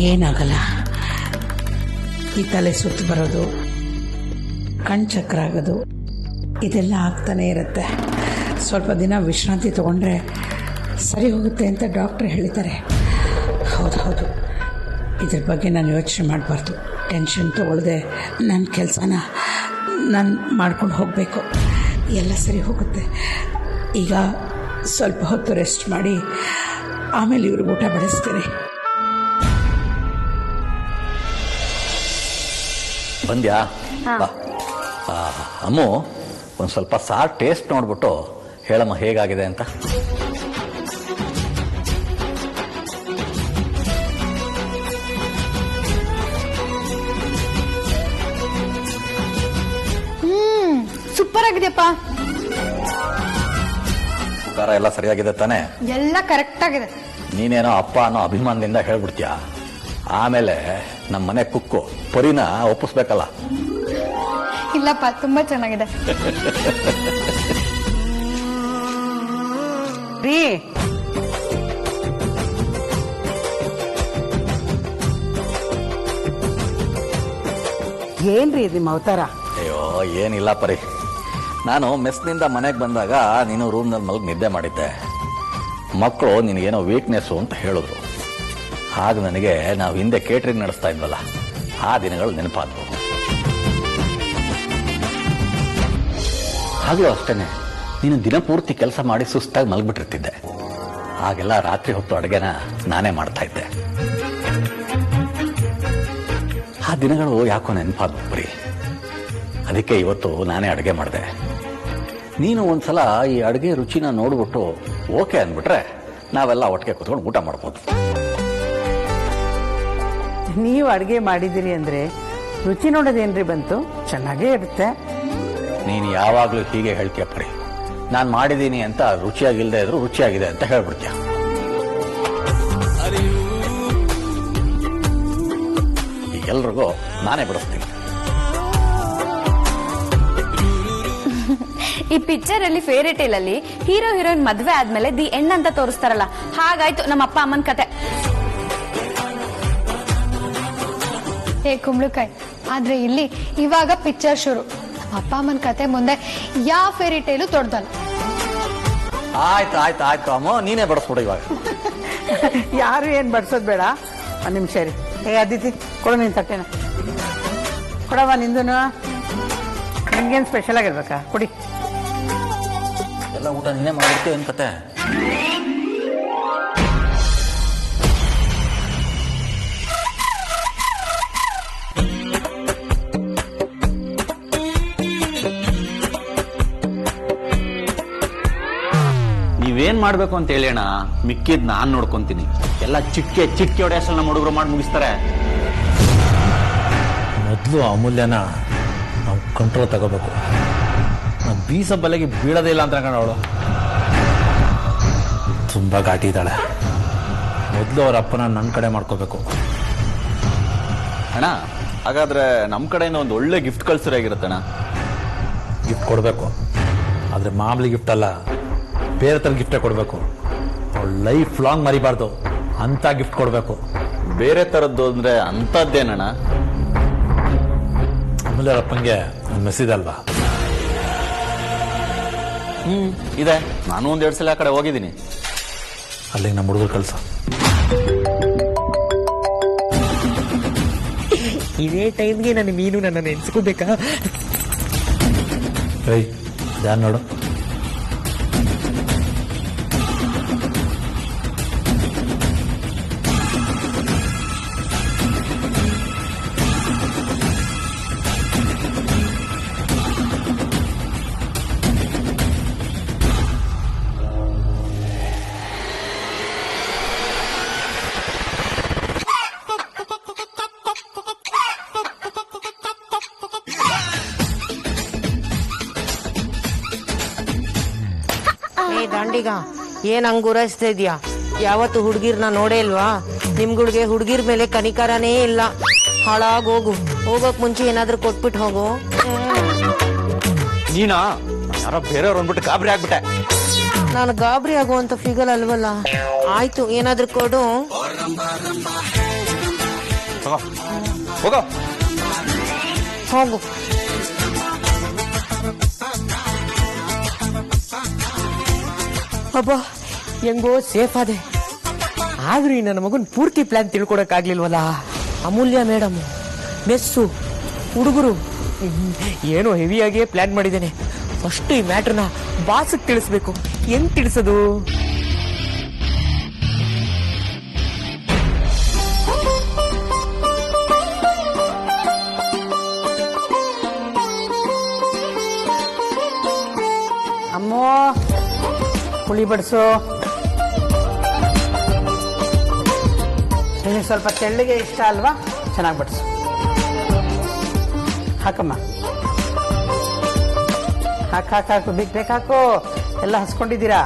ಏನಾಗಲ್ಲ. ಈ ತಲೆ ಸುತ್ತು ಬರೋದು, ಕಣ್ಣು ಚಕ್ರ ಆಗೋದು ಇದೆಲ್ಲ ಆಗ್ತಾನೆ ಇರುತ್ತೆ. ಸ್ವಲ್ಪ ದಿನ ವಿಶ್ರಾಂತಿ ತಗೊಂಡ್ರೆ ಸರಿ ಹೋಗುತ್ತೆ ಅಂತ ಡಾಕ್ಟ್ರ್ ಹೇಳಿದ್ದಾರೆ. ಹೌದು, ಇದ್ರ ಬಗ್ಗೆ ನಾನು ಯೋಚನೆ ಮಾಡಬಾರ್ದು. ಟೆನ್ಷನ್ ತಗೊಳ್ಳದೆ ನನ್ನ ಕೆಲಸನ ನಾನು ಮಾಡ್ಕೊಂಡು ಹೋಗಬೇಕು. ಎಲ್ಲ ಸರಿ ಹೋಗುತ್ತೆ. ಈಗ ಸ್ವಲ್ಪ ಹೊತ್ತು ರೆಸ್ಟ್ ಮಾಡಿ ಆಮೇಲೆ ಇವ್ರಿಗೆ ಊಟ ಬಡಿಸ್ತೀನಿ. ಬಂದ್ಯಾ? ಅಮ್ಮು, ಒಂದು ಸ್ವಲ್ಪ ಸಾರು ಟೇಸ್ಟ್ ನೋಡ್ಬಿಟ್ಟು ಹೇಳಮ್ಮ ಹೇಗಾಗಿದೆ ಅಂತ. ಸೂಪರ್ ಆಗಿದೆಪ್ಪ. ಖಾರ ಎಲ್ಲ ಸರಿಯಾಗಿದೆ ತಾನೆ? ಎಲ್ಲ ಕರೆಕ್ಟ್ ಆಗಿದೆ. ನೀನೇನೋ ಅಪ್ಪ ಅನ್ನೋ ಅಭಿಮಾನದಿಂದ ಹೇಳ್ಬಿಡ್ತೀಯ. ಆಮೇಲೆ ನಮ್ಮ ಮನೆ ಕುಕ್ಕು ಪರಿನ ಒಪ್ಪಿಸ್ಬೇಕಲ್ಲ. ಇಲ್ಲಪ್ಪ, ತುಂಬಾ ಚೆನ್ನಾಗಿದೆ. ರೀ, ಏನ್ರಿ ನಿಮ್ಮ ಅವತಾರ? ಅಯ್ಯೋ ಏನಿಲ್ಲ ಪರಿ, ನಾನು ಮೆಸ್ನಿಂದ ಮನೆಗೆ ಬಂದಾಗ ನೀನು ರೂಮ್ನಲ್ಲಿ ಮಲಗಿ ನಿದ್ದೆ ಮಾಡಿದ್ದೆ. ಮಕ್ಕಳು ನಿನಗೇನೋ ವೀಕ್ನೆಸ್ಸು ಅಂತ ಹೇಳಿದ್ರು. ಹಾಗೆ ನನಗೆ ನಾವು ಹಿಂದೆ ಕೇಟ್ರಿಂಗ್ ನಡೆಸ್ತಾ ಇದ್ವಲ್ಲ, ಆ ದಿನಗಳು ನೆನಪಾದವು. ಆಗಲೂ ಅಷ್ಟೇನೆ, ನೀನು ದಿನಪೂರ್ತಿ ಕೆಲಸ ಮಾಡಿ ಸುಸ್ತಾಗಿ ಮಲಗಿಬಿಟ್ಟಿರ್ತಿದ್ದೆ. ಹಾಗೆಲ್ಲ ರಾತ್ರಿ ಹೊತ್ತು ಅಡುಗೆನ ನಾನೇ ಮಾಡ್ತಾ ಇದ್ದೆ. ಆ ದಿನಗಳು ಯಾಕೋ ನೆನಪಾದವು ಬರೀ. ಅದಕ್ಕೆ ಇವತ್ತು ನಾನೇ ಅಡುಗೆ ಮಾಡಿದೆ. ನೀನು ಒಂದ್ಸಲ ಈ ಅಡುಗೆ ರುಚಿನ ನೋಡ್ಬಿಟ್ಟು ಓಕೆ ಅಂದ್ಬಿಟ್ರೆ ನಾವೆಲ್ಲ ಒಟ್ಟಿಗೆ ಕೂತ್ಕೊಂಡು ಊಟ ಮಾಡ್ಬೋದು. ನೀವು ಅಡುಗೆ ಮಾಡಿದ್ದೀರಿ ಅಂದರೆ ರುಚಿ ನೋಡೋದೇನ್ರಿ ಬಂತು? ಚೆನ್ನಾಗೇ ಇರುತ್ತೆ. ನೀನು ಯಾವಾಗಲೂ ಹೀಗೆ ಹೇಳ್ತೀಯ ಪರಿ. ನಾನು ಮಾಡಿದ್ದೀನಿ ಅಂತ ರುಚಿಯಾಗಿಲ್ಲದೆ ಇದ್ರು ರುಚಿಯಾಗಿದೆ ಅಂತ ಹೇಳ್ಬಿಡ್ತೀಯ. ಎಲ್ರಿಗೂ ನಾನೇ ಬಿಡಿಸ್ತೀನಿ. ಈ ಪಿಕ್ಚರ್ ಅಲ್ಲಿ ಫೇರಿ ಟೇಲ್ ಅಲ್ಲಿ ಹೀರೋ ಹೀರೋಯಿನ್ ಮದ್ವೆ ಆದ್ಮೇಲೆ ದಿ ಎಂಡ್ ಅಂತ ತೋರಿಸ್ತಾರಲ್ಲ, ಹಾಗಾಯ್ತು ನಮ್ಮ ಅಪ್ಪ ಅಮ್ಮನ ಕತೆ. ಕುಂಬಳಕಾಯಿ, ಆದ್ರೆ ಇಲ್ಲಿ ಇವಾಗ ಪಿಕ್ಚರ್ ಶುರು. ನಮ್ಮ ಅಪ್ಪ ಅಮ್ಮನ ಕತೆ ಮುಂದೆ ಯಾವ ಫೇರಿ ಟೇಲು ತೊಡ್ದಲ್ಲ. ಆಯ್ತು ಅಮ್ಮ, ನೀನೇ ಬಡಿಸ್ಬಿಡು ಇವಾಗ. ಯಾರು ಏನು ಬಡ್ಸೋದು ಬೇಡ. ಒಂದು ನಿಮಿಷ ರೀ. ಅದಿತಿ, ಕೊಡು ನಿನ್ ತಟ್ಟೆನ. ಕೊಡವ ನಿಂದನು. ನಿಮ್ಗೇನು ಸ್ಪೆಷಲ್ ಆಗಿರ್ಬೇಕಾ? ಕೊಡಿ. ಎಲ್ಲ ಊಟ ನೀನೇ ಮಾಡಿರ್ತೀವಿ ಏನ್ ಕತೆ? ನೀವೇನ್ ಮಾಡ್ಬೇಕು ಅಂತ ಹೇಳೋಣ, ಮಿಕ್ಕಿದ್ ನಾನ್ ನೋಡ್ಕೊಂತೀನಿ. ಎಲ್ಲ ಚಿಟ್ಕೆ ಹೊಡೆಯಷ್ಟಲ್ಲಿ ನಮ್ಮ ಹುಡುಗರು ಮಾಡಿ ಮುಗಿಸ್ತಾರೆ. ಮೊದಲು ಅಮೂಲ್ಯನ ನಾವು ಕಂಟ್ರೋಲ್ ತಗೋಬೇಕು. ನಾವು ಬೀಸ ಬಲೆಗೆ ಬೀಳೋದೇ ಇಲ್ಲ ಅಂತ ಅವಳು ತುಂಬ ಘಾಟಿ ಇದ್ದಾಳೆ. ಮೊದಲು ಅವ್ರ ಅಪ್ಪನ ನನ್ನ ಕಡೆ ಮಾಡ್ಕೋಬೇಕು. ಅಣ್ಣ, ಹಾಗಾದ್ರೆ ನಮ್ಮ ಕಡೆಯಿಂದ ಒಂದು ಒಳ್ಳೆ ಗಿಫ್ಟ್ ಕಳ್ಸಿರಾಗಿರುತ್ತಣ್ಣ. ಗಿಫ್ಟ್ ಕೊಡಬೇಕು, ಆದರೆ ಮಾಮೂಲಿ ಗಿಫ್ಟ್ ಅಲ್ಲ, ಬೇರೆ ಥರ ಗಿಫ್ಟೇ ಕೊಡಬೇಕು. ಅವಳು ಲೈಫ್ ಲಾಂಗ್ ಮರಿಬಾರ್ದು ಅಂತ ಗಿಫ್ಟ್ ಕೊಡಬೇಕು. ಬೇರೆ ಥರದ್ದು ಅಂದ್ರೆ ಅಂಥದ್ದೇನಣ್ಣ? ಆಮೇಲೆ ಅವ್ರ ಅಪ್ಪಂಗೆ ಒಂದು ಮೆಸೇಜ್ ಅಲ್ವಾ? ಇದೆ. ನಾನು ಒಂದೆರಡು ಸಲ ಆ ಕಡೆ ಹೋಗಿದ್ದೀನಿ. ಅಲ್ಲಿಗೆ ನಮ್ಮ ಹುಡುಗರು ಕಳ್ಸ. ಇದೇ ಟೈಮ್ಗೆ ನನ್ನ ಮೀನು ನನ್ನ ನೆನ್ಸ್ಕೋಬೇಕಾ? ಏಯ್, ಯಾರು ನೋಡು. ದಾಂಡಿಗ ಏನ್ ಹಂಗ್ ಗುರಾಯಿಸ್ತಾ ಇದ್ಯಾ? ಯಾವತ್ತು ಹುಡ್ಗಿರ್ನ ನೋಡೇ ಇಲ್ವಾ? ನಿಮ್ಗುಡ್ಗೆ ಹುಡ್ಗಿರ್ ಮೇಲೆ ಕನಿಕರನೇ ಇಲ್ಲ. ಹಾಳಾಗೋಗು. ಹೋಗೋಕ್ ಮುಂಚೆ ಏನಾದ್ರೂ ಕೊಟ್ಬಿಟ್ಟು ಹೋಗು. ನೀನಾ ಯಾರೋ ಬೇರೆಯವ್ರು ಅಂದ್ಬಿಟ್ಟು ಗಾಬರಿ ಆಗ್ಬಿಟ್ಟೆ. ನಾನು ಗಾಬರಿ ಆಗುವಂತ ಫಿಗರ್ ಅಲ್ವಲ್ಲ. ಆಯ್ತು, ಏನಾದ್ರೂ ಕೊಡು. ಹೋಗೋ ಹೋಗು. ಅಬ್ಬಾ ಹೆಂಗೋ ಸೇಫ್ ಆದೆ. ಆದ್ರೂ ಈ ನನ್ನ ಮಗನ್ ಪೂರ್ತಿ ಪ್ಲಾನ್ ತಿಳ್ಕೊಡಕ್ಕಾಗ್ಲಿಲ್ವಲ್ಲ. ಅಮೂಲ್ಯ ಮೇಡಮ್, ಮೆಸ್ಸು, ಹುಡುಗರು, ಏನೋ ಹೆವಿಯಾಗಿಯೇ ಪ್ಲಾನ್ ಮಾಡಿದ್ದೇನೆ. ಫಸ್ಟ್ ಈ ಮ್ಯಾಟ್ರನ್ನ ಬಾಸ್ಗೆ ತಿಳಿಸ್ಬೇಕು. ಹೆಂಗ್ ತಿಳಿಸೋದು? ಅಮ್ಮೋ ಹುಳಿ ಬಡಿಸು. ನಿನಗೆ ಸ್ವಲ್ಪ ತೆಳ್ಳಗೆ ಇಷ್ಟ ಅಲ್ವಾ? ಚೆನ್ನಾಗಿ ಬಡಿಸು. ಹಾಕಮ್ಮ, ಹಾಕು ಬೇಕಾಕು. ಎಲ್ಲ ಹಸ್ಕೊಂಡಿದ್ದೀರಾ?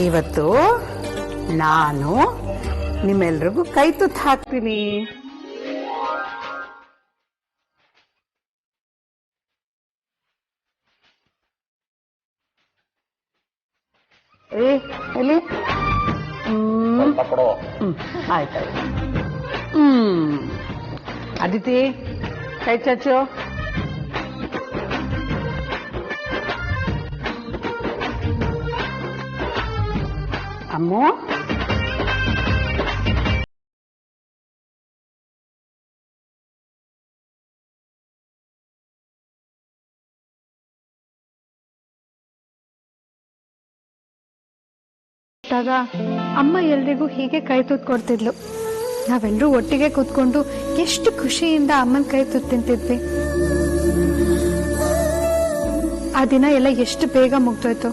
ಇವತ್ತು ನಾನು ನಿಮ್ಮೆಲ್ರಿಗೂ ಕೈ ತುತ್ತು ಹಾಕ್ತೀನಿ. ಎಲ್ಲಿ? ಆಯ್ತಾಯ್ತು. ಅದಿತಿ, ಕೈ ಚಾಚು. ಅಮ್ಮು, ಅಮ್ಮ ಎಲ್ರಿಗೂ ಹೀಗೆ ಕೈ ತುತ್ತು ಕೊಡ್ತಿದ್ಲು. ನಾವೆಲ್ಲರೂ ಒಟ್ಟಿಗೆ ಕೂತ್ಕೊಂಡು ಎಷ್ಟು ಖುಷಿಯಿಂದ ಅಮ್ಮನ ಕೈ ತುತ್ತು ತಿಂತಿದ್ವಿ. ಆ ದಿನ ಎಲ್ಲ ಎಷ್ಟು ಬೇಗ ಮುಗ್ದೋಯ್ತು.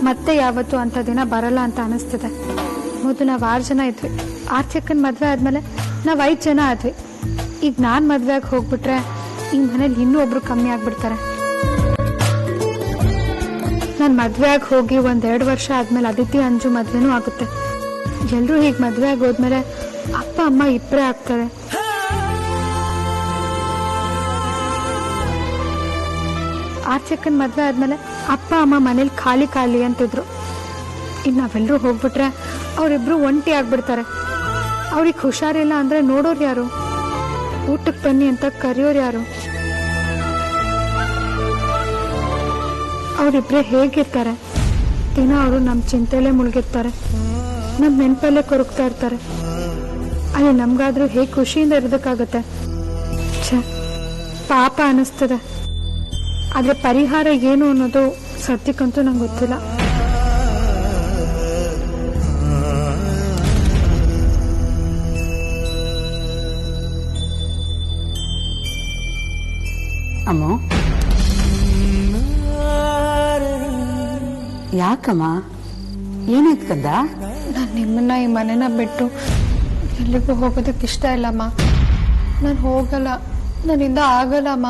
ಮತ್ತೆ ಯಾವತ್ತು ಅಂತ ದಿನ ಬರಲ್ಲ ಅಂತ ಅನಿಸ್ತಿದೆ. ಮೊದಲು ನಾವು 6 ಜನ ಇದ್ವಿ. ಆರ್ಚಕ್ಕನ್ ಮದ್ವೆ ಆದ್ಮೇಲೆ ನಾವು 5 ಜನ ಆದ್ವಿ. ಈಗ ನಾನ್ ಮದ್ವೆ ಆಗಿ ಹೋಗ್ಬಿಟ್ರೆ ಈ ಮನೇಲಿ ಇನ್ನೂ ಒಬ್ರು ಕಮ್ಮಿ ಆಗ್ಬಿಡ್ತಾರೆ. ನಾನು ಮದ್ವೆ ಆಗಿ ಹೋಗಿ 1-2 ವರ್ಷ ಆದ್ಮೇಲೆ ಅದಿತಿ ಅಂಜು ಮದ್ವೆನೂ ಆಗುತ್ತೆ. ಎಲ್ರೂ ಹೀಗೆ ಮದ್ವೆ ಆಗಿ ಹೋದ್ಮೇಲೆ ಅಪ್ಪ ಅಮ್ಮ ಇಬ್ಬರೇ ಆಗ್ತಾರೆ. ಆರ್ಚಕ್ಕನ್ ಮದ್ವೆ ಆದ್ಮೇಲೆ ಅಪ್ಪ ಅಮ್ಮ ಮನೇಲಿ ಖಾಲಿ ಖಾಲಿ ಅಂತಿದ್ರು. ಇನ್ನು ನಾವೆಲ್ಲರೂ ಹೋಗ್ಬಿಟ್ರೆ ಅವರಿಬ್ರು ಒಂಟಿ ಆಗ್ಬಿಡ್ತಾರೆ. ಅವ್ರಿಗೆ ಹುಷಾರಿಲ್ಲ ಅಂದ್ರೆ ನೋಡೋರು ಯಾರು? ಊಟಕ್ಕೆ ಬನ್ನಿ ಅಂತ ಕರೆಯೋರು ಯಾರು? ಅವರಿಬ್ರೆ ಹೇಗಿರ್ತಾರೆ? ದಿನ ಅವರು ನಮ್ಮ ಚಿಂತೆಲೇ ಮುಳುಗಿರ್ತಾರೆ, ನಮ್ಮ ನೆನಪಲ್ಲೇ ಕೊರಗ್ತಾ ಇರ್ತಾರೆ. ಅಲ್ಲಿ ನಮ್ಗಾದ್ರೂ ಹೇಗೆ ಖುಷಿಯಿಂದ ಇರೋದಕ್ಕಾಗತ್ತೆ? ಪಾಪ ಅನಿಸ್ತದೆ. ಆದ್ರೆ ಪರಿಹಾರ ಏನು ಅನ್ನೋದು ಸದ್ಯಕ್ಕಂತೂ ನಂಗೆ ಗೊತ್ತಿಲ್ಲ. ಅಮ್ಮ, ಯಾಕಮ್ಮ? ಏನಾಯ್ತು ಕಂದ? ನಾನು ನಿಮ್ಮನ್ನ ಈ ಮನೆನ ಬಿಟ್ಟು ಎಲ್ಲಿಗೂ ಹೋಗೋದಕ್ಕೆ ಇಷ್ಟ ಇಲ್ಲಮ್ಮ. ನಾನು ಹೋಗಲ್ಲ, ನನ್ನಿಂದ ಆಗಲ್ಲಮ್ಮ.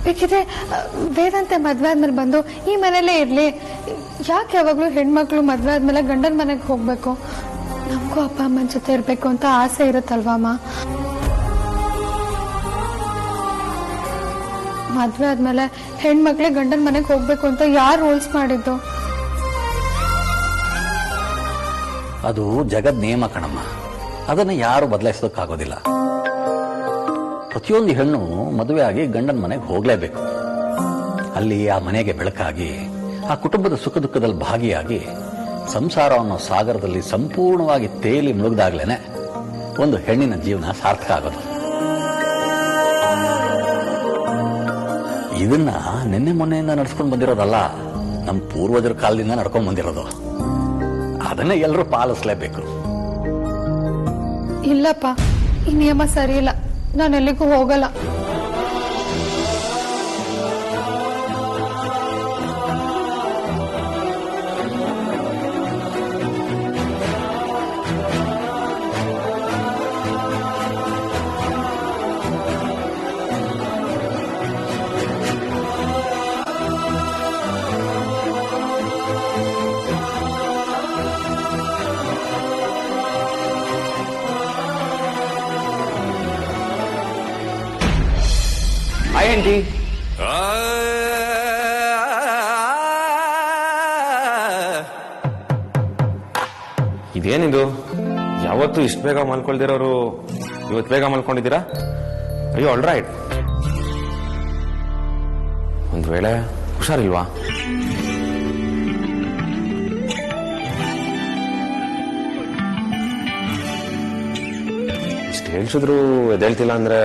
ಬೇಕಿದ್ರೆ ವೇದಾಂತ ಮದ್ವೆ ಆದ್ಮೇಲೆ ಬಂದು ಈ ಮನೇಲೇ ಇರ್ಲಿ. ಯಾಕೆ ಯಾವಾಗ್ಲೂ ಹೆಣ್ಮಕ್ಳು ಮದ್ವೆ ಆದ್ಮೇಲೆ ಗಂಡನ ಮನೆಗೆ ಹೋಗ್ಬೇಕು? ನಮಗೂ ಅಪ್ಪ ಅಮ್ಮನ ಜೊತೆ ಇರ್ಬೇಕು ಅಂತ ಆಸೆ ಇರುತ್ತಲ್ವಮ್ಮ. ಮದ್ವೆ ಆದ್ಮೇಲೆ ಹೆಣ್ಮಕ್ಳೇ ಗಂಡನ ಮನೆಗೆ ಹೋಗ್ಬೇಕು ಅಂತ ಯಾರು ರೂಲ್ಸ್ ಮಾಡಿದ್ದು? ಅದು ಜಗದ್ ನಿಯಮ ಕಣಮ್ಮ. ಅದನ್ನ ಯಾರು ಬದಲಾಯಿಸೋದಕ್ಕಾಗೋದಿಲ್ಲ. ಪ್ರತಿಯೊಂದು ಹೆಣ್ಣು ಮದುವೆ ಆಗಿ ಗಂಡನ ಮನೆಗೆ ಹೋಗ್ಲೇಬೇಕು. ಅಲ್ಲಿ ಆ ಮನೆಗೆ ಬೆಳಕಾಗಿ, ಆ ಕುಟುಂಬದ ಸುಖ ದುಃಖದಲ್ಲಿ ಭಾಗಿಯಾಗಿ, ಸಂಸಾರ ಅನ್ನೋ ಸಾಗರದಲ್ಲಿ ಸಂಪೂರ್ಣವಾಗಿ ತೇಲಿ ಮುಳುಗ್ದಾಗ್ಲೇನೆ ಒಂದು ಹೆಣ್ಣಿನ ಜೀವನ ಸಾರ್ಥಕ ಆಗೋದು. ಇದನ್ನ ನಿನ್ನೆ ಮೊನ್ನೆಯಿಂದ ನಡ್ಸ್ಕೊಂಡು ಬಂದಿರೋದಲ್ಲ, ನಮ್ಮ ಪೂರ್ವಜರ ಕಾಲದಿಂದ ನಡ್ಕೊಂಡ್ ಬಂದಿರೋದು. ಅದನ್ನೇ ಎಲ್ಲರೂ ಪಾಲಿಸ್ಲೇಬೇಕು. ಇಲ್ಲಪ್ಪ, ಈ ನಿಯಮ ಸರಿ ಇಲ್ಲ. ನಾನು ಎಲ್ಲಿಗೂ ಹೋಗಲ್ಲ. ಆಂಟಿ, ಇದೇನಿದು? ಯಾವತ್ತು ಇಷ್ಟು ಬೇಗ ಮಲ್ಕೊಳ್ದಿರೋರು ಇವತ್ತು ಬೇಗ ಮಲ್ಕೊಂಡಿದ್ದೀರಾ? ಅಯ್ಯೋ ಆಲ್ ರೈಟ್. ಒಂದ್ ವೇಳೆ ಹುಷಾರಿಲ್ವಾ? ಇಷ್ಟು ಹೇಳ್ಸಿದ್ರು ಎದ್ದೇಳ್ತಿಲ್ಲ ಅಂದ್ರೆ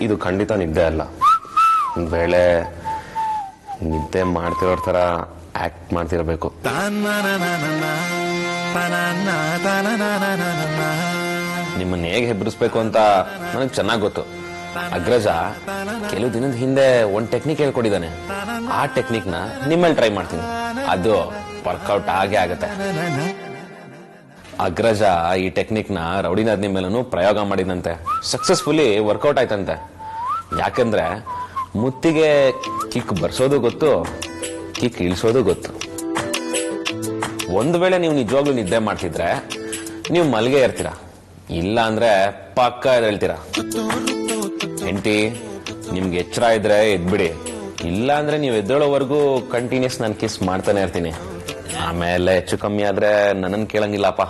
ಇದು ಖಂಡಿತ ನಿದ್ದೆ ಅಲ್ಲ. ಒಂದ್ ವೇಳೆ ನಿದ್ದೆ ಮಾಡ್ತಿರೋರ್ ತರ ಆಕ್ಟ್ ಮಾಡ್ತಿರಬೇಕು. ನಿಮ್ಮನ್ನ ಹೇಗೆ ಹೆಬ್ಬರಿಸ್ಬೇಕು ಅಂತ ನನಗೆ ಚೆನ್ನಾಗಿ ಗೊತ್ತು. ಅಗ್ರಜ ಕೆಲವು ದಿನದ ಹಿಂದೆ ಒಂದ್ ಟೆಕ್ನಿಕ್ ಹೇಳ್ಕೊಟ್ಟಿದ್ದಾನೆ. ಆ ಟೆಕ್ನಿಕ್ ನ ನಿಮ್ಮಲ್ಲಿ ಟ್ರೈ ಮಾಡ್ತೀನಿ. ಅದು ವರ್ಕೌಟ್ ಆಗೇ ಆಗತ್ತೆ. ಅಗ್ರಜ ಈ ಟೆಕ್ನಿಕ್ ನ ರೌಡಿನಾದ್ನಿ ಮೇಲೂ ಪ್ರಯೋಗ ಮಾಡಿದಂತೆ. ಸಕ್ಸಸ್ಫುಲಿ ವರ್ಕೌಟ್ ಆಯ್ತಂತೆ. ಯಾಕಂದ್ರೆ ಮುತ್ತಿಗೆ ಕಿಕ್ ಬರ್ಸೋದು ಗೊತ್ತು, ಕಿಕ್ ಇಳಿಸೋದು ಗೊತ್ತು. ಒಂದು ವೇಳೆ ನೀವು ನಿಜವಾಗ್ಲೂ ನಿದ್ದೆ ಮಾಡ್ತಿದ್ರೆ ನೀವು ಮಲ್ಗೆ ಇರ್ತೀರಾ, ಇಲ್ಲ ಅಂದ್ರೆ ಪಕ್ಕ ಎದ್ದೇಳ್ತೀರಾ. ಹೆಂಡತಿ ನಿಮ್ಗೆ ಎಚ್ಚರ ಇದ್ರೆ ಎದ್ಬಿಡಿ, ಇಲ್ಲ ಅಂದ್ರೆ ನೀವು ಎದ್ದೇಳೋವರೆಗೂ ಕಂಟಿನ್ಯೂಸ್ ನಾನು ಕಿಸ್ ಮಾಡ್ತಾನೆ ಇರ್ತೀನಿ. ಆಮೇಲೆ ಹೆಚ್ಚು ಕಮ್ಮಿ ಆದ್ರೆ ನನ್ನನ್ನು ಕೇಳಂಗಿಲ್ಲಪ್ಪ.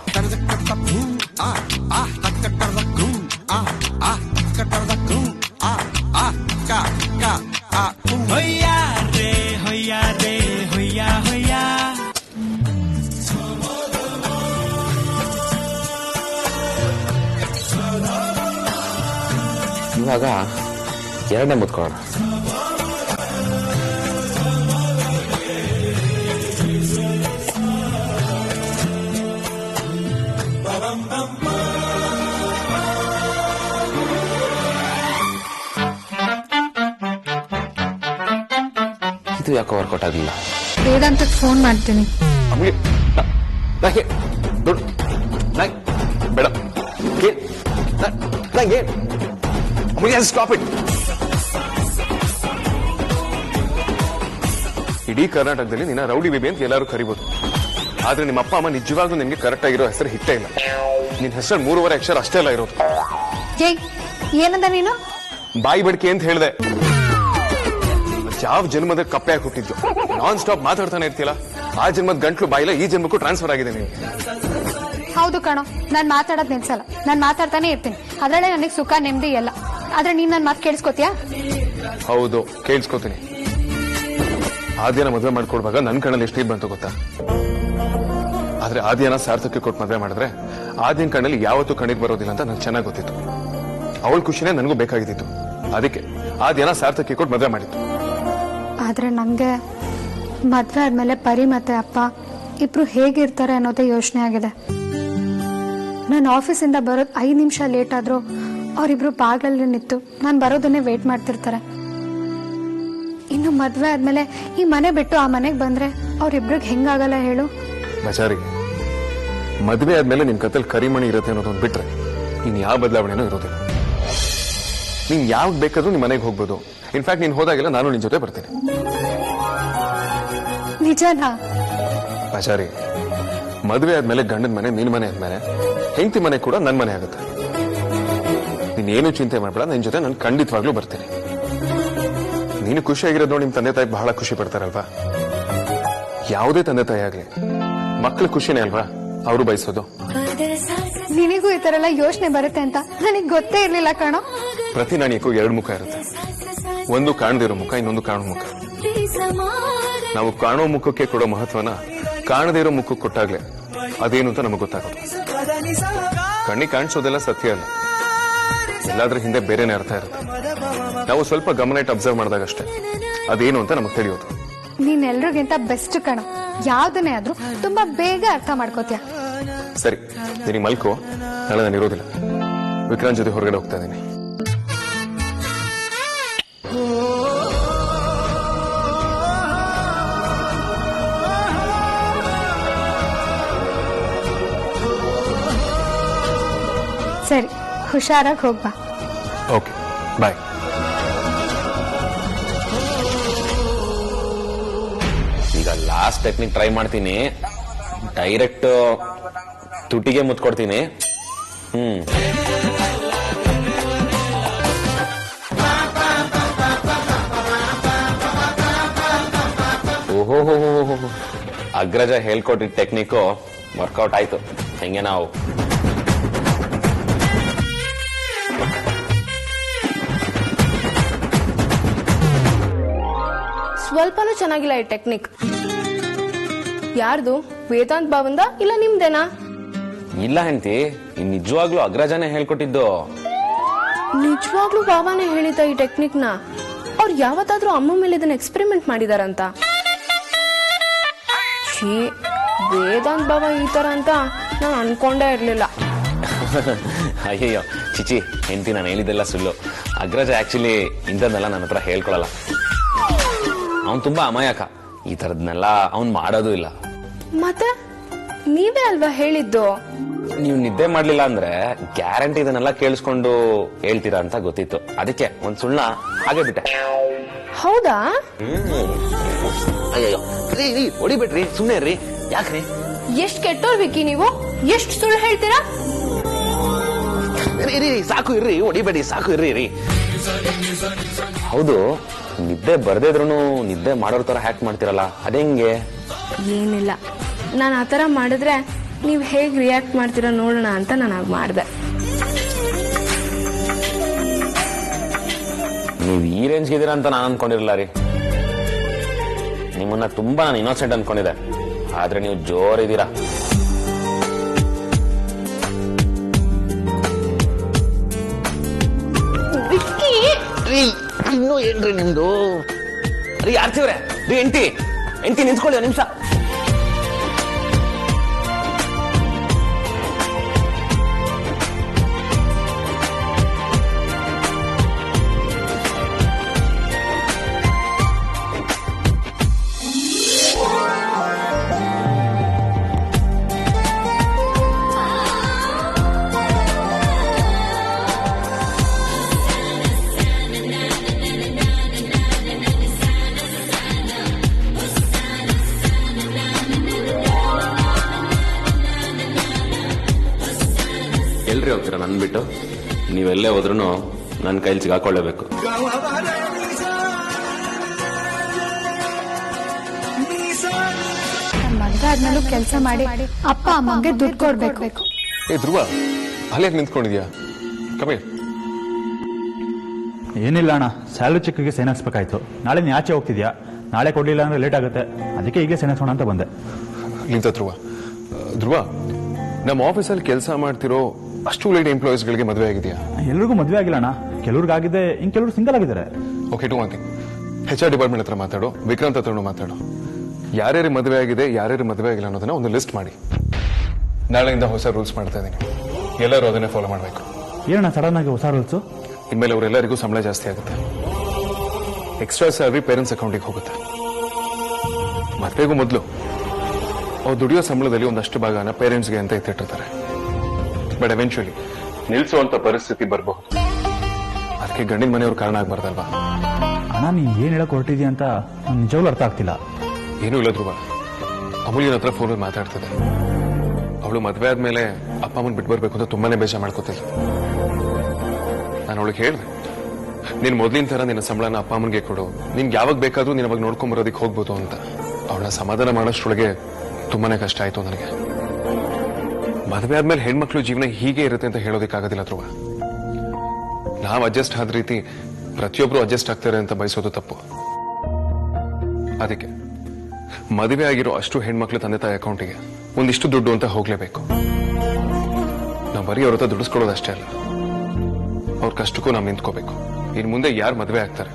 ಇವಾಗ ಎರಡನೇ ಮುತ್ಕೊಳ್ಳೋಣ. ಇದು ಯಾಕೋ ವರ್ಕೌಟ್ ಆಗಲಿಲ್ಲ. ವೇದಾಂತಕ್ಕೆ ಫೋನ್ ಮಾಡ್ತೀನಿ. ಬೇಡ ಸ್ಟಾಪ್ ಇಟ್. ಇಡೀ ಕರ್ನಾಟಕದಲ್ಲಿ ನಿನ್ನ ರೌಡಿ ಬೇಬಿ ಅಂತ ಎಲ್ಲರೂ ಕರಿಬಹುದು. ಆದ್ರೆ ನಿಮ್ಮ ಅಪ್ಪ ಅಮ್ಮ ನಿಜವಾಗ್ಲೂ ನಿನ್ಗೆ ಕರೆಕ್ಟ್ ಆಗಿರೋ ಹೆಸರು ಹಿಟ್ಟೇ ಇಲ್ಲ. ನಿನ್ ಹೆಸರು 3 ಅಕ್ಷರ ಅಷ್ಟೇ ಅಲ್ಲ ಇರೋದು. ಏನಂದ ನೀನು? ಬಾಯಿ ಬಡಿಕೆ ಅಂತ ಹೇಳ್ದೆ. ಯಾವ ಜನ್ಮದ ಕಪ್ಪೆ ಹಾಕಿ ಹುಟ್ಟಿದ್ದು? ನಾನ್ ಸ್ಟಾಪ್ ಮಾತಾಡ್ತಾನೆ ಇರ್ತಿಲ್ಲ. ಆ ಜನ್ಮದ ಗಂಟ್ಲು ಬಾಯಿಲ್ಲ, ಈ ಜನ್ಮಕ್ಕೂ ಟ್ರಾನ್ಸ್ಫರ್ ಆಗಿದೆ ನೀವು. ಹೌದು ಕಣೋ, ನಾನ್ ಮಾತಾಡೋದ್ ನಿಲ್ಸಲ್ಲ. ನಾನ್ ಮಾತಾಡ್ತಾನೆ ಇರ್ತೀನಿ. ಅದ್ರಲ್ಲೇ ನನಗೆ ಸುಖ ನೆಮ್ಮದಿ ಎಲ್ಲ. ಆದ್ರೆ ನೀನ್ ನನ್ ಮಾತು ಕೇಳಿಸ್ಕೊತೀಯಾ? ಹೌದು, ಕೇಳಿಸ್ಕೊತೀನಿ. ಆದ್ಯನ ಮದುವೆ ಮಾಡ್ಕೊಡ್ವಾಗ ನನ್ ಕಣ್ಣಲ್ಲಿ ಎಷ್ಟು ಬಂತು ಗೊತ್ತಾ? ಆದ್ರೆ ಆದ್ಯನ ಸಾರ್ಥಕ್ಕೆ ಕೊಟ್ಟು ಮದುವೆ ಮಾಡಿದ್ರೆ ಆದ್ಯನ ಕಣ್ಣಲ್ಲಿ ಯಾವತ್ತೂ ಕಣ್ಣಿಗೆ ಬರೋದಿಲ್ಲ ಅಂತ ನಂಗೆ ಚೆನ್ನಾಗಿ ಗೊತ್ತಿತ್ತು. ಅವಳ ಖುಷಿನೇ ನನಗೂ ಬೇಕಾಗಿದ್ದಿತ್ತು. ಅದಕ್ಕೆ ಆದ್ಯನ ಸಾರ್ಥಕ್ಕೆ ಕೊಟ್ಟು ಮದುವೆ ಮಾಡಿತ್ತು. ಆದ್ರೆ ನಂಗೆ ಮದ್ವೆ ಆದ್ಮೇಲೆ ಪರಿ ಮತ್ತೆ ಅಪ್ಪ ಇಬ್ರು ಹೇಗಿರ್ತಾರೆ ಅನ್ನೋದೇ ಯೋಚನೆ ಆಗಿದೆ. ನಾನು ಆಫೀಸಿಂದ ಬರೋದು 5 ನಿಮಿಷ ಲೇಟ್ ಆದ್ರೂ ಅವರಿಬ್ರು ಬಾಗ್ಲಲ್ಲಿ ನಿಂತು ನಾನು ಬರೋದನ್ನೇ ವೇಟ್ ಮಾಡ್ತಿರ್ತಾರೆ. ಇನ್ನು ಮದ್ವೆ ಆದ್ಮೇಲೆ ಈ ಮನೆ ಬಿಟ್ಟು ಆ ಮನೆಗೆ ಬಂದ್ರೆ ಅವ್ರಿಬ್ರಿಗೆ ಹೆಂಗಾಗಲ್ಲ ಹೇಳು? ಬಚಾರಿ, ಮದ್ವೆ ಆದ್ಮೇಲೆ ನಿನ್ ಕತ್ತಲ್ ಕರಿಮಣಿ ಇರುತ್ತೆ ಅನ್ನೋದೊಂದು ಬಿಟ್ರೆ ನೀನ್ ಯಾವ ಬದಲಾವಣೆನೂ ಇರೋದಿಲ್ಲ. ನೀನ್ ಯಾವಾಗ ಬೇಕಾದ್ರೂ ನಿಮ್ ಮನೆಗೆ ಹೋಗ್ಬೋದು. ಇನ್ಫ್ಯಾಕ್ಟ್ ನೀನ್ ಹೋದಾಗೆಲ್ಲ ನಾನು ನಿನ್ ಜೊತೆ ಬರ್ತೀನಿ. ನಿಜನಾ? ಬಚಾರಿ, ಮದ್ವೆ ಆದ್ಮೇಲೆ ಗಂಡನ ಮನೆ ನಿನ್ ಮನೆ ಆದ್ಮೇಲೆ ಹೆಂಡತಿ ಮನೆ ಕೂಡ ನನ್ ಮನೆ ಆಗುತ್ತೆ. ನೀನೇನು ಚಿಂತೆ ಮಾಡ್ಬೇಡ, ನಿನ್ ಜೊತೆ ನಾನು ಖಂಡಿತವಾಗ್ಲೂ ಬರ್ತೀನಿ. ನೀನು ಖುಷಿಯಾಗಿರೋದು ನೋಡಿ ನಿಮ್ ತಂದೆ ತಾಯಿ ಬಹಳ ಖುಷಿ ಪಡ್ತಾರಲ್ವಾ? ಯಾವುದೇ ತಂದೆ ತಾಯಿ ಆಗ್ಲಿ ಮಕ್ಳ ಖುಷಿನೇ ಅಲ್ವಾ ಅವರು ಬಯಸೋದು. ನಿನಗೂ ಈ ತರ ಎಲ್ಲ ಯೋಚನೆ ಬರುತ್ತೆ ಅಂತ ನನಗೆ ಗೊತ್ತೇ ಇರ್ಲಿಲ್ಲ ಕಣೋ. ಪ್ರತಿ ನಾಣ್ಯಕ್ಕೂ 2 ಮುಖ ಇರುತ್ತೆ. ಒಂದು ಕಾಣದಿರೋ ಮುಖ, ಇನ್ನೊಂದು ಕಾಣೋ ಮುಖ. ನಾವು ಕಾಣೋ ಮುಖಕ್ಕೆ ಕೊಡೋ ಮಹತ್ವನ ಕಾಣದೇ ಇರೋ ಮುಖಕ್ಕೆ ಕೊಟ್ಟಾಗ್ಲೇ ಅದೇನು ಅಂತ ನಮಗೆ ಗೊತ್ತಾಗೋದು. ಕಣ್ಣಿಗೆ ಕಾಣಿಸೋದೆಲ್ಲ ಸತ್ಯ ಅಲ್ಲ, ಎಲ್ಲಾದ್ರೂ ಹಿಂದೆ ಬೇರೆನೇ ಅರ್ಥ ಇರುತ್ತೆ. ನಾವು ಸ್ವಲ್ಪ ಗಮನ ಇಟ್ಟು ಅಬ್ಸರ್ವ್ ಮಾಡಿದಾಗಷ್ಟೇ ಅದೇನು ಅಂತ ನಮಗೆ ತಿಳಿಯೋದು. ನೀನ್ ಎಲ್ರಿಗಿಂತ ಬೆಸ್ಟ್ ಕಣ. ಯಾವ್ದನ್ನೇ ಆದ್ರೂ ತುಂಬಾ ಬೇಗ ಅರ್ಥ ಮಾಡ್ಕೋತೀಯ. ಸರಿ, ನೀನು ಮಲ್ಕೋ. ನಾಳೆ ನಾನು ಇರೋದಿಲ್ಲ. ವಿಕ್ರಾಂತ್ ಜೊತೆ ಹೊರಗಡೆ ಹೋಗ್ತಾ ಇದ್ದೀನಿ. ಸರಿ, ಹುಷಾರಾಗಿ ಹೋಗ್ಬಾ. ಓಕೆ, ಬಾಯ್. ಈಗ ಲಾಸ್ಟ್ ಟೆಕ್ನಿಕ್ ಟ್ರೈ ಮಾಡ್ತೀನಿ. ಡೈರೆಕ್ಟ್ ತುಟಿಗೆ ಮುತ್ಕೊಡ್ತೀನಿ. ಓಹೋ ಅಗ್ರಜ ಹೇಳ್ಕೊಟ್ಟಿದ್ದ ಟೆಕ್ನಿಕ್ಕು ವರ್ಕೌಟ್ ಆಯ್ತು. ಹೆಂಗೆ ನಾವು ಸ್ವಲ್ಪನೂ ಚೆನ್ನಾಗಿಲ್ಲ ಈ ಟೆಕ್ನಿಕ್. ಯಾರ್ದು? ವೇದಾಂತ್ ಬಾವಂದ ಇಲ್ಲ ನಿಮ್ದೇನಾ? ಇಲ್ಲ ಹೆಂಡತಿ, ನಿಜವಾಗ್ಲೂ ಅಗ್ರಜನೇ ಹೇಳ್ಕೊಟ್ಟಿದ್ದು. ನಿಜವಾಗ್ಲೂ ಬಾವಾನೇ ಹೇಳಿದ ಈ ಟೆಕ್ನಿಕ್ ನ? ಅವ್ರು ಯಾವತ್ತಾದ್ರೂ ಅಮ್ಮ ಮೇಲೆ ಇದನ್ನ ಎಕ್ಸ್ಪೆರಿಮೆಂಟ್ ಮಾಡಿದಾರಂತ? ವೇದಾಂತ್ ಬಾವ ಈ ತರ ಅಂತ ನಾನು ಅನ್ಕೊಂಡೇ ಇರ್ಲಿಲ್ಲ. ಅಯ್ಯಯ್ಯೋ ಚಿಚಿ ಹೆಂಡತಿ, ನಾನು ಹೇಳಿದ್ದೆಲ್ಲ ಸುಳ್ಳು. ಅಗ್ರಜ ಆಕ್ಚುಲಿ ಇಂಥದ್ನೆಲ್ಲ ನನ್ನ ಹತ್ರ ಹೇಳ್ಕೊಳಲ್ಲ. ಅವನ್ ತುಂಬಾ ಅಮಾಯಕ, ಈ ತರದ್ನೆಲ್ಲ ಅವನ್ ಮಾಡೋದು ಇಲ್ಲ. ಮತ್ತೆ ನೀವೇ ಅಲ್ವಾ ಹೇಳಿದ್ದು? ನೀವು ನಿದ್ದೆ ಮಾಡ್ಲಿಲ್ಲ ಅಂದ್ರೆ ಗ್ಯಾರಂಟಿ ಇದನ್ನೆಲ್ಲ ಕೇಳಿಸ್ಕೊಂಡು ಹೇಳ್ತೀರಾ ಅಂತ ಗೊತ್ತಿತ್ತು. ಅದಕ್ಕೆ ಒಂದ್ ಸುಳ್ಳ ಹಾಗೆ ಬಿಟ್ಟೆ. ಹೌದಾ? ಅಯ್ಯಯ್ಯೋ ರೀ ಹೊಡಿಬಿಟ್ರಿ, ಸುಮ್ನೆ ರೀ. ಯಾಕ್ರಿ? ಎಷ್ಟ್ ಕೆಟ್ಟೋರ್ ವಿಕ್ಕಿ ನೀವು, ಎಷ್ಟ್ ಸುಳ್ಳು ಹೇಳ್ತೀರಾ? ಸಾಕು ಇರ್ರಿ, ಹೊಡಿಬೇಡಿ, ಸಾಕು ಇರ್ರಿ. ಹೌದು, ನಿದ್ದೆ ಬರ್ದಿದ್ರು ನಿದ್ದೆ ಮಾಡೋರ್ ತರ ಹ್ಯಾಕ್ ಮಾಡ್ತಿರಲ್ಲ, ಅದೇಂಗೆ? ಏನಿಲ್ಲ, ನಾನು ಆತರ ಮಾಡಿದ್ರೆ ನೀವ್ ಹೇಗ್ ರಿಯಾಕ್ಟ್ ಮಾಡ್ತೀರಾ ನೋಡೋಣ ಅಂತ ನಾನು ಹಾಗೆ ಮಾಡ್ದೆ. ನೀವ್ ಈ ರೇಂಜ್ಗೆ ಇದೀರಾ ಅಂತ ನಾನು ಅನ್ಕೊಂಡಿರಲ್ಲ ರೀ. ನಿಮ್ಮನ್ನ ತುಂಬಾ ನಾನು ಇನ್ನೋಸೆಂಟ್ ಅನ್ಕೊಂಡಿದ್ದೆ, ಆದ್ರೆ ನೀವು ಜೋರಿದ್ದೀರಾ. ಇನ್ನು ಏನ್ರಿ ನಿಮ್ದು? ರೀ ಆರ್ತಿವ್ರೆ, ರೀ ಎಂಟಿ ನಿಂತ್ಕೊಳ್ಳಿ ಒಂದ್ ನಿಮಿಷ. ಎಲ್ರಿ ಹೋಗ್ತೀರಾ ನನ್ ಬಿಟ್ಟು? ನೀವೆಲ್ಲೇ ಹೋದ್ರು ನನ್ನ ಕೈಲಿ ಸಿಗಾಕೊಳ್ಳೇಬೇಕು. ಮದ್ವೆ ಆದ್ಮೇಲೂ ಕೆಲಸ ಮಾಡಿ ಅಪ್ಪ ಅಮ್ಮಂಗೆ ದುಡ್ಡು ಕೊಡ್ಬೇಕು. ಏ ಧ್ರುವ, ಅಲ್ಲೇ ನಿಂತ್ಕೊಂಡಿದ್ಯಾ? ಕಮ್ಮಿ. ಏನಿಲ್ಲ ಅಣ್ಣ, ಸ್ಯಾಲರಿ ಚೆಕ್ಗೆ ಸೈನ್ ಹಾಕ್ಸ್ಬೇಕಾಯ್ತು. ನಾಳೆ ನೀ ಆಚೆ ಹೋಗ್ತಿದ್ಯಾ, ನಾಳೆ ಕೊಡ್ಲಿಲ್ಲ ಅಂದ್ರೆ ಲೇಟ್ ಆಗುತ್ತೆ, ಅದಕ್ಕೆ ಈಗಲೇ ಸೈನ್ ಹಾಕ್ಸೋಣ ಅಂತ ಬಂದೆ. ನಿಂತ ಧ್ರುವ, ನಮ್ಮ ಆಫೀಸಲ್ಲಿ ಕೆಲಸ ಮಾಡ್ತಿರೋ ಅಷ್ಟು ಲೇಟ್ ಎಂಪ್ಲಾಯೀಸ್ಗಳಿಗೆ ಮದುವೆ ಆಗಿದೆಯಾ? ಎಲ್ರಿಗೂ ಮದುವೆ ಆಗಿಲ್ಲ ಅಣ್ಣ, ಕೆಲವ್ರಿಗಾಗಿದೆ, ಇನ್ ಕೆಲವರು ಸಿಂಗಲ್ ಆಗಿದ್ದಾರೆ. Okay, do one thing, HR department ಹತ್ರ ಮಾತಾಡು, ವಿಕ್ರಾಂತ್ ಹತ್ರನೂ ಮಾತಾಡು. ಯಾರ್ಯಾರು ಮದುವೆ ಆಗಿದೆ, ಯಾರ್ಯಾರು ಮದುವೆ ಆಗಿಲ್ಲ ಅನ್ನೋದನ್ನ ಒಂದು ಲಿಸ್ಟ್ ಮಾಡಿ. ನಾಳೆಯಿಂದ ಹೊಸ ರೂಲ್ಸ್ ಮಾಡ್ತಾ ಇದ್ದೀನಿ, ಎಲ್ಲರೂ ಅದನ್ನೇ ಫಾಲೋ ಮಾಡಬೇಕು. ಏನಣ್ಣ ಸಡನ್ ಆಗಿ ಹೊಸ ರೂಲ್ಸು? ಇನ್ಮೇಲೆ ಅವರೆಲ್ಲರಿಗೂ ಸಂಬಳ ಜಾಸ್ತಿ ಆಗುತ್ತೆ. ಎಕ್ಸ್ಟ್ರಾ ಸ್ಯಾಲರಿ ಪೇರೆಂಟ್ಸ್ ಅಕೌಂಟಿಗೆ ಹೋಗುತ್ತೆ. ಮದುವೆಗೂ ಮೊದಲು ಅವ್ರು ದುಡಿಯೋ ಸಂಬಳದಲ್ಲಿ ಒಂದಷ್ಟು ಭಾಗನ ಪೇರೆಂಟ್ಸ್ಗೆ ಅಂತ ಎತ್ತಿಟ್ಟಿರ್ತಾರೆ. ಬಟ್ ಎವೆನ್ಚುಲಿ ನಿಲ್ಸುವಂತ ಪರಿಸ್ಥಿತಿ ಬರಬಹುದು. ಅದಕ್ಕೆ ಗಂಡಿನ ಮನೆಯವ್ರು ಕಾರಣ ಆಗ್ಬಾರ್ದಲ್ವಾ? ಅಣ್ಣ, ನೀನ್ ಏನ್ ಹೇಳಕ್ ಹೊರಟಿದ್ಯಾ ಅಂತ ನಿಜವಾಗ್ಲೂ ಅರ್ಥ ಆಗ್ತಿಲ್ಲ. ಏನೂ ಇಲ್ಲ ಧ್ರುವ, ಅಮೂಲ್ಯನ ಹತ್ರ ಫೋನಲ್ಲಿ ಮಾತಾಡ್ತಿದ್ದೆ. ಅವಳು ಮದುವೆ ಆದ್ಮೇಲೆ ಅಪ್ಪ ಅಮ್ಮನ್ ಬಿಟ್ಟು ಬರ್ಬೇಕು ಅಂತ ತುಂಬಾನೇ ಬೇಜಾರು ಮಾಡ್ಕೋತಿದ್ಲು. ನಾನು ಅವಳಿಗೆ ಹೇಳಿದೆ, ನೀನ್ ಮೊದ್ಲಿನ ತರ ನಿನ್ನ ಸಂಬಳನ ಅಪ್ಪ ಅಮ್ಮನ್ಗೆ ಕೊಡು, ನಿನ್ಗೆ ಯಾವಾಗ ಬೇಕಾದ್ರೂ ನೀನ್ ಅವಾಗ ನೋಡ್ಕೊಂಬರೋದಕ್ಕೆ ಹೋಗ್ಬೋದು ಅಂತ. ಅವಳನ್ನ ಸಮಾಧಾನ ಮಾಡೋಷ್ಟ್ರೊಳಗೆ ತುಂಬಾನೇ ಕಷ್ಟ ಆಯ್ತು ನನಗೆ. ಮದುವೆ ಆದ್ಮೇಲೆ ಹೆಣ್ಮಕ್ಳು ಜೀವನ ಹೀಗೆ ಇರುತ್ತೆ ಅಂತ ಹೇಳೋದಕ್ಕಾಗೋದಿಲ್ಲ ಧ್ರುವ. ನಾವು ಅಡ್ಜಸ್ಟ್ ಆದ ರೀತಿ ಪ್ರತಿಯೊಬ್ರು ಅಡ್ಜಸ್ಟ್ ಆಗ್ತಾರೆ ಅಂತ ಬಯಸೋದು ತಪ್ಪು. ಅದಕ್ಕೆ ಮದುವೆ ಆಗಿರೋ ಅಷ್ಟು ಹೆಣ್ಮಕ್ಳು ತಂದೆ ತಾಯಿ ಅಕೌಂಟಿಗೆ ಒಂದಿಷ್ಟು ದುಡ್ಡು ಅಂತ ಹೋಗ್ಲೇಬೇಕು. ನಾವು ಬರೀ ಅವ್ರ ಹತ್ರ ದುಡಿಸ್ಕೊಳ್ಳೋದಷ್ಟೇ ಅಲ್ಲ, ಅವ್ರ ಕಷ್ಟಕ್ಕೂ ನಾವು ನಿಂತ್ಕೋಬೇಕು. ಇನ್ ಮುಂದೆ ಯಾರು ಮದುವೆ ಆಗ್ತಾರೆ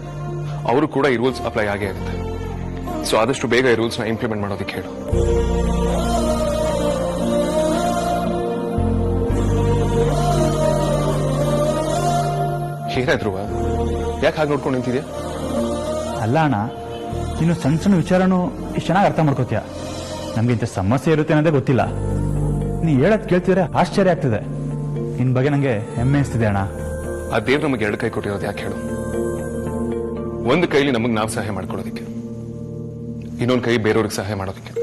ಅವರು ಕೂಡ ಈ ರೂಲ್ಸ್ ಅಪ್ಲೈ ಆಗೇ ಆಗುತ್ತೆ. ಸೊ ಆದಷ್ಟು ಬೇಗ ಈ ರೂಲ್ಸ್ ನ ಇಂಪ್ಲಿಮೆಂಟ್ ಮಾಡೋದಕ್ಕೆ ಹೇಳು. ಏನಾದ್ರು ಯಾಕೆ ಹಾಗೆ ನೋಡ್ಕೊಂಡು ನಿಂತಿದ್ಯಾ? ಅಲ್ಲ ಅಣ್ಣ, ನೀನು ಸಣ್ಣ ಸಣ್ಣ ವಿಚಾರನೂ ಇಷ್ಟು ಚೆನ್ನಾಗಿ ಅರ್ಥ ಮಾಡ್ಕೋತೀಯ. ನಮ್ಗೆ ಇಂಥ ಸಮಸ್ಯೆ ಇರುತ್ತೆ ಅನ್ನೋದೇ ಗೊತ್ತಿಲ್ಲ. ನೀ ಹೇಳದ್ ಕೇಳ್ತಿದ್ರೆ ಆಶ್ಚರ್ಯ ಆಗ್ತಿದೆ. ನಿನ್ ಬಗ್ಗೆ ನಂಗೆ ಹೆಮ್ಮೆ ಅನಿಸ್ತಿದೆ ಅಣ್ಣ. ಆ ದೇವ್ರು ನಮಗೆ ಎರಡು ಕೈ ಕೊಟ್ಟಿರೋದು ಯಾಕೆ ಹೇಳು? ಒಂದು ಕೈಲಿ ನಮಗ್ ನಾವು ಸಹಾಯ ಮಾಡ್ಕೊಳ್ಳೋದಕ್ಕೆ, ಇನ್ನೊಂದು ಕೈ ಬೇರೆಯವ್ರಿಗೆ ಸಹಾಯ ಮಾಡೋದಕ್ಕೆ.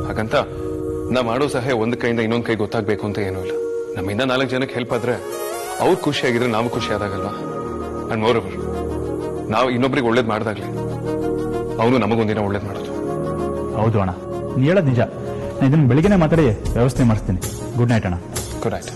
ಹಾಗಂತ ನಾವ್ ಮಾಡೋ ಸಹಾಯ ಒಂದು ಕೈಯಿಂದ ಇನ್ನೊಂದು ಕೈ ಗೊತ್ತಾಗ್ಬೇಕು ಅಂತ ಏನೂ ಇಲ್ಲ. ನಮ್ಮಿಂದ 4 ಜನಕ್ಕೆ ಹೆಲ್ಪ್ ಆದ್ರೆ ಅವ್ರು ಖುಷಿಯಾಗಿದ್ರೆ ನಾವು ಖುಷಿ ಆದಾಗಲ್ವಾ? ಅಂಡ್ ಮೋರ್ ಓವರ್, ನಾವು ಇನ್ನೊಬ್ರಿಗೆ ಒಳ್ಳೇದ್ ಮಾಡ್ದಾಗ್ಲಿ ಅವನು ನಮಗೊಂದಿನ ಒಳ್ಳೇದು ಮಾಡೋದು. ಹೌದು ಅಣ್ಣ, ನೀ ಹೇಳೋದು ನಿಜ. ನಾನು ಇದನ್ನು ಬೆಳಿಗ್ಗೆನೇ ಮಾತಾಡಿ ವ್ಯವಸ್ಥೆ ಮಾಡಿಸ್ತೀನಿ. ಗುಡ್ ನೈಟ್ ಅಣ್ಣ. Good night.